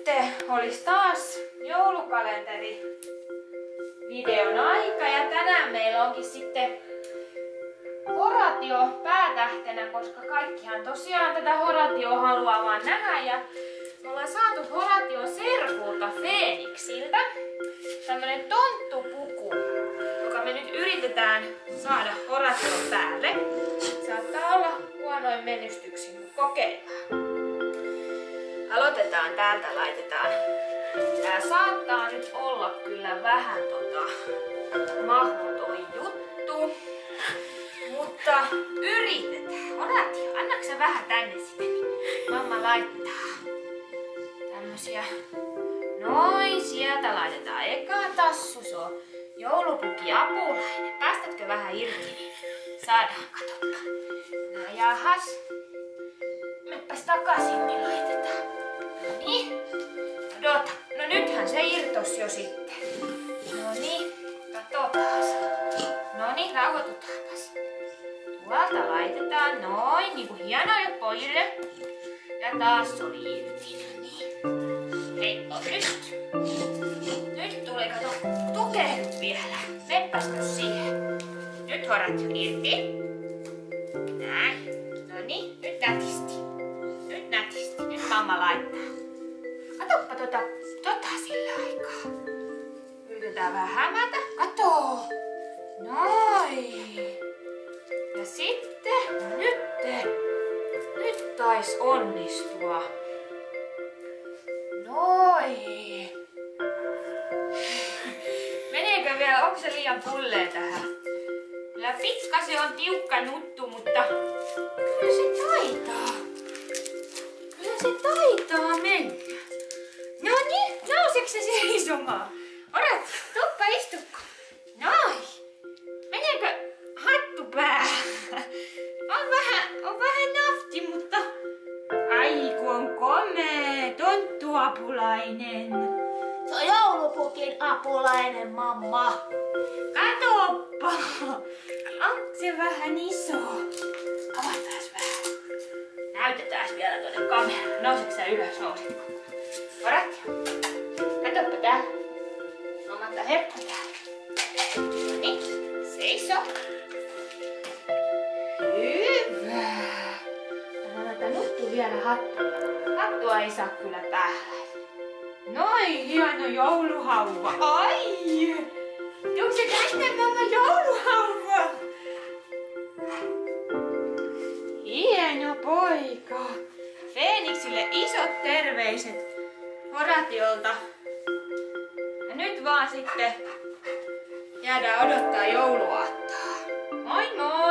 nyt olisi taas joulukalenteri videon aika ja tänään meillä onkin sitten Horatio päätähtenä, koska kaikkihan tosiaan tätä Horatioa haluaa vaan nähdä ja me ollaan saatu Horation serkulta Feeniksiltä tämmönen tonttupuku, joka me nyt yritetään saada Horation päälle. Saattaa olla huonoin menestyksin, mutta kokeillaan. Aloitetaan täältä, laitetaan. Tää saattaa nyt olla kyllä vähän mahdoton juttu, mutta yritetään. Horatio, annaks sä vähän tänne sitten, niin mamma laittaa tämmösiä. Noin, sieltä laitetaan eka tassu, se on joulupuki apulainen. Päästätkö vähän irti, niin saadaan, katoppa. No jahas. Mepäs takaisin, niin laitetaan. Noniin. Odota. No nythän se irtos jo sitten. Noniin. Katsotaas. Noniin, rauhoitutaanpas. Tuolta laitetaan noin, niinku hienoille pojille. Ja taas oli irti. Noniin. Hei, nyt. Nyt tulee, kato, tukehdut vielä. Mepäs nyt siihen. Nyt Horatio irti. Näin. Noniin, nyt nätisti. Nyt nätisti. Nyt mamma laittaa. Katoppa tota sillä aikaa. Yritetään vähän hämätä. Kato! Noin. Ja sitten, no nyt tais onnistua. Noin. Meneekö vielä, onko se liian pullee tähän? Kyllä pikkasen on tiukka nuttu, mutta kyllä se taitaa. Kyllä se taitaa mennä. Noniin, nouseeko se seisomaan? Odot, tuppa istukko. Noin. Meneekö hattu päähän? On vähän nafti, mutta ai kun on komee, tonttuapulainen. Se on joulupukin apulainen, mamma. Katoppa. Onko se vähän iso? Avataan vähän. Näytetään vielä tuonne kameraan. Nousetko sä ylös? Nousetko? Horatio. Katoppa täällä. Mamma heppu täällä. Noniin. Seiso. Hyvä. Annetaan nuttu vielä hattua. Hattua ei saa kyllä päällä. Noin, hieno jouluhauva. Ai! Onko se tänne mamma jouluhauva? Hieno poika. Feeniksille isot terveiset Horatiolta. Ja nyt vaan sitten jäädään odottaa jouluaattoa. Moi moi!